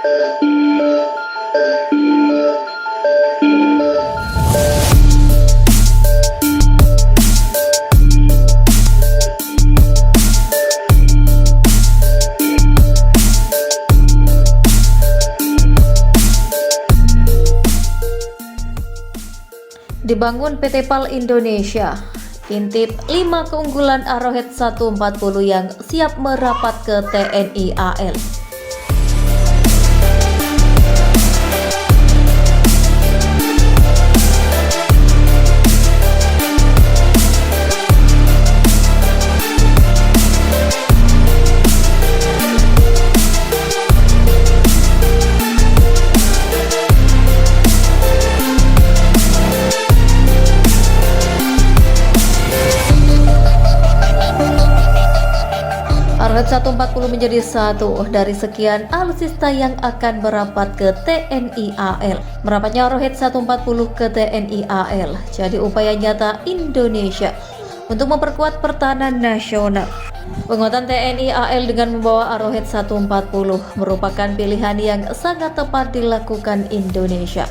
Dibangun PT PAL Indonesia. Intip 5 keunggulan Arrowhead 140 yang siap merapat ke TNI AL. Arrowhead 140 menjadi satu dari sekian alutsista yang akan merapat ke TNI AL. Merapatnya Arrowhead 140 ke TNI AL jadi upaya nyata Indonesia untuk memperkuat pertahanan nasional. Penguatan TNI AL dengan membawa Arrowhead 140 merupakan pilihan yang sangat tepat dilakukan Indonesia.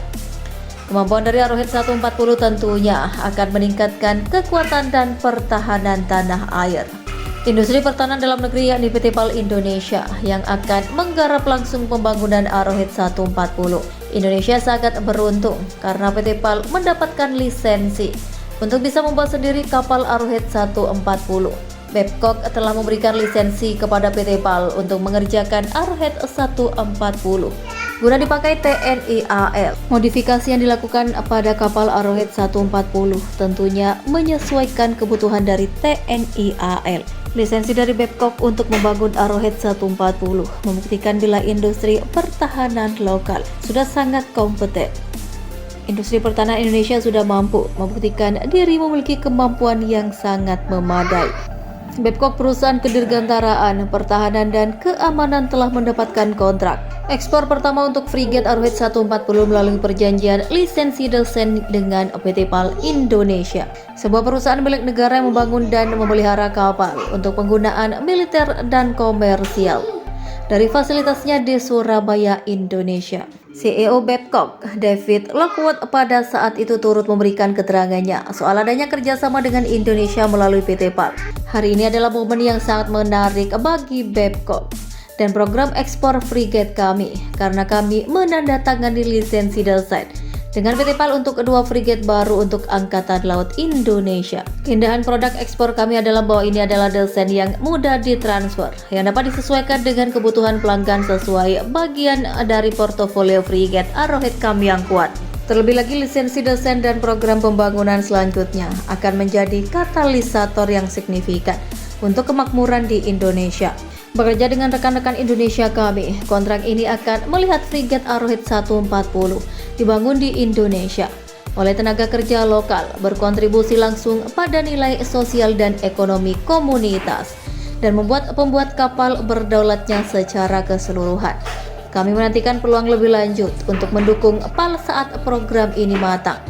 Kemampuan dari Arrowhead 140 tentunya akan meningkatkan kekuatan dan pertahanan tanah air. Industri pertahanan dalam negeri yakni PT PAL Indonesia yang akan menggarap langsung pembangunan Arrowhead 140. Indonesia sangat beruntung karena PT PAL mendapatkan lisensi untuk bisa membuat sendiri kapal Arrowhead 140. Babcock telah memberikan lisensi kepada PT PAL untuk mengerjakan Arrowhead 140 guna dipakai TNI AL. Modifikasi yang dilakukan pada kapal Arrowhead 140 tentunya menyesuaikan kebutuhan dari TNI AL. Lisensi dari Babcock untuk membangun Arrowhead 140 membuktikan bila industri pertahanan lokal sudah sangat kompeten. Industri pertahanan Indonesia sudah mampu membuktikan diri memiliki kemampuan yang sangat memadai. Babcock, perusahaan kedirgantaraan, pertahanan, dan keamanan telah mendapatkan kontrak ekspor pertama untuk frigate Arrowhead 140 melalui perjanjian lisensi desain dengan PT PAL Indonesia, sebuah perusahaan milik negara yang membangun dan memelihara kapal untuk penggunaan militer dan komersial dari fasilitasnya di Surabaya, Indonesia. CEO Babcock, David Lockwood, pada saat itu turut memberikan keterangannya soal adanya kerjasama dengan Indonesia melalui PT PAL. Hari ini adalah momen yang sangat menarik bagi Babcock dan program ekspor frigate kami karena kami menandatangani lisensi desain dengan PT PAL untuk kedua frigate baru untuk Angkatan Laut Indonesia. Keindahan produk ekspor kami adalah bahwa ini adalah desain yang mudah ditransfer, yang dapat disesuaikan dengan kebutuhan pelanggan sesuai bagian dari portofolio frigate Arrowhead kami yang kuat. Terlebih lagi, lisensi desain dan program pembangunan selanjutnya akan menjadi katalisator yang signifikan untuk kemakmuran di Indonesia. Bekerja dengan rekan-rekan Indonesia kami, kontrak ini akan melihat frigate Arrowhead 140 dibangun di Indonesia oleh tenaga kerja lokal, berkontribusi langsung pada nilai sosial dan ekonomi komunitas, dan membuat pembuat kapal berdaulatnya secara keseluruhan. Kami menantikan peluang lebih lanjut untuk mendukung PAL saat program ini matang.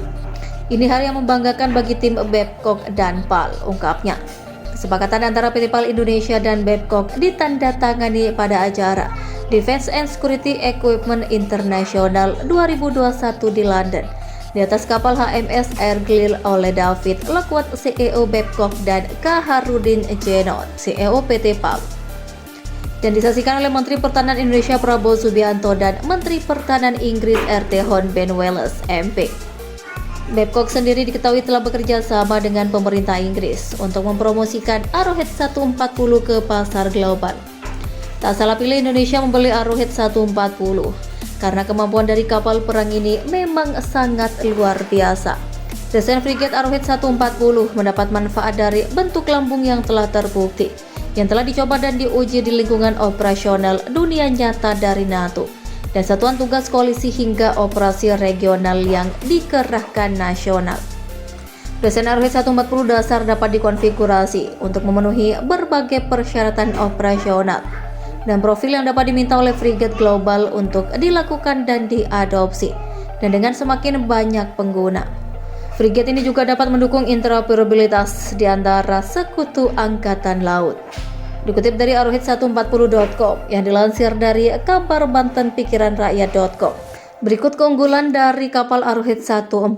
Ini hari yang membanggakan bagi tim Babcock dan PAL, ungkapnya. Kesepakatan antara PT PAL Indonesia dan Babcock ditandatangani pada acara Defense and Security Equipment International 2021 di London di atas kapal HMS Argyll oleh David Lockwood, CEO Babcock, dan Kaharudin Jenot, CEO PT PAL, dan disaksikan oleh Menteri Pertahanan Indonesia Prabowo Subianto dan Menteri Pertahanan Inggris RT Hon Ben Wallace MP. Babcock sendiri diketahui telah bekerja sama dengan pemerintah Inggris untuk mempromosikan Arrowhead 140 ke pasar global. Tak salah pilih Indonesia membeli Arrowhead 140 karena kemampuan dari kapal perang ini memang sangat luar biasa. Desain frigate Arrowhead 140 mendapat manfaat dari bentuk lambung yang telah terbukti, yang telah dicoba dan diuji di lingkungan operasional dunia nyata dari NATO dan satuan tugas koalisi hingga operasi regional yang dikerahkan nasional. Desain Arrowhead 140 dasar dapat dikonfigurasi untuk memenuhi berbagai persyaratan operasional dan profil yang dapat diminta oleh frigate global untuk dilakukan dan diadopsi, dan dengan semakin banyak pengguna. Frigate ini juga dapat mendukung interoperabilitas di antara sekutu angkatan laut. Dikutip dari arohit140.com yang dilansir dari kabar bantenpikiranrakyat.com. Berikut keunggulan dari kapal Arohit 140.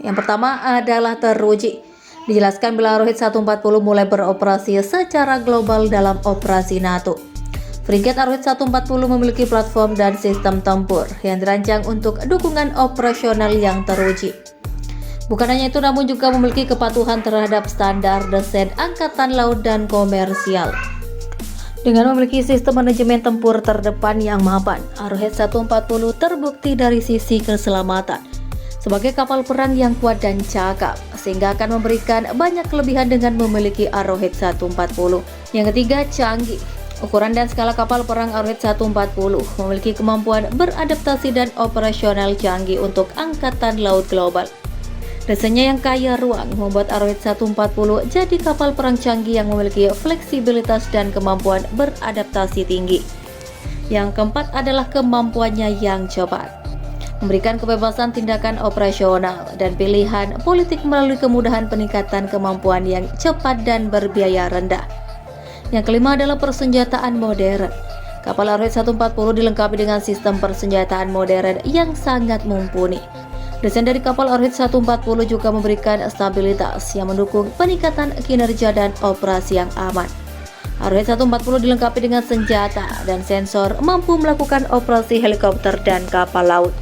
Yang pertama adalah teruji. Dijelaskan bila Arohit 140 mulai beroperasi secara global dalam operasi NATO. Frigate Arohit 140 memiliki platform dan sistem tempur yang dirancang untuk dukungan operasional yang teruji. Bukan hanya itu, namun juga memiliki kepatuhan terhadap standar desain angkatan laut dan komersial. Dengan memiliki sistem manajemen tempur terdepan yang mapan, Arohit 140 terbukti dari sisi keselamatan sebagai kapal perang yang kuat dan cakap, sehingga akan memberikan banyak kelebihan dengan memiliki Arohit 140. Yang ketiga, canggih. Ukuran dan skala kapal perang Arohit 140 memiliki kemampuan beradaptasi dan operasional canggih untuk angkatan laut global. Desainnya yang kaya ruang membuat Arohit 140 jadi kapal perang canggih yang memiliki fleksibilitas dan kemampuan beradaptasi tinggi. Yang keempat adalah kemampuannya yang cepat, memberikan kebebasan tindakan operasional dan pilihan politik melalui kemudahan peningkatan kemampuan yang cepat dan berbiaya rendah. Yang kelima adalah persenjataan modern. Kapal Arohit 140 dilengkapi dengan sistem persenjataan modern yang sangat mumpuni. Desain dari kapal Arohit 140 juga memberikan stabilitas yang mendukung peningkatan kinerja dan operasi yang aman. Arohit 140 dilengkapi dengan senjata dan sensor mampu melakukan operasi helikopter dan kapal laut.